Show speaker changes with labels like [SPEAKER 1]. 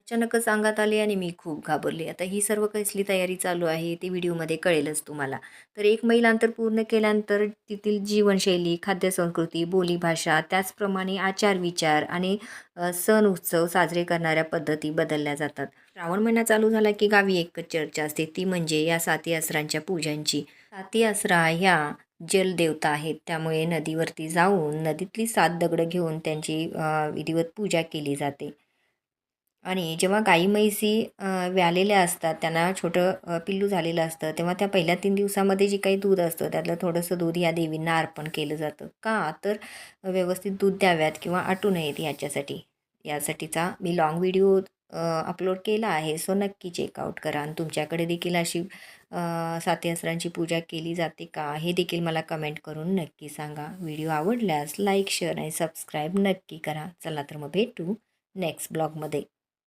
[SPEAKER 1] अचानकच अंगात आले आणि मी खूप घाबरले. आता ही सर्व कसली तयारी चालू आहे ते व्हिडिओमध्ये कळेलच तुम्हाला. तर 1 मैल अंतर पूर्ण केल्यानंतर तेथील जीवनशैली, खाद्यसंस्कृती, बोलीभाषा, त्याचप्रमाणे आचार-विचार आणि सण उत्सव साजरे करणाऱ्या पद्धती बदलल्या जातात. श्रावण महिना चालू झाला की गावी एकच चर्चा असते, ती म्हणजे या साती आसरांच्या पूजांची. साती आसरा ह्या जलदेवता आहेत. त्यामुळे नदीवरती जाऊन नदीतली 7 दगडं घेऊन त्यांची विधिवत पूजा केली जाते. आणि जेव्हा गाई म्हैसी व्यालेल्या असतात, त्यांना छोटं पिल्लू झालेलं असतं, तेव्हा त्या पहिल्या 3 दिवसामध्ये जे काही दूध असतं, त्यातलं थोडंसं दूध या देवींना अर्पण केलं जातं. का? तर व्यवस्थित दूध द्याव्यात किंवा आटू नयेत याच्यासाठी. यासाठीचा मी लाँग व्हिडिओ अपलोड केला आहे. सो नक्की चेकआउट करा आणि तुमच्याकडे देखील अशी साती आसरांची पूजा केली जाते का? हे देखील मला कमेंट करून नक्की सांगा. व्हिडिओ आवडल्यास लाईक, शेअर आणि सबस्क्राईब नक्की करा. चला तर मग भेटू नेक्स्ट ब्लॉगमध्ये.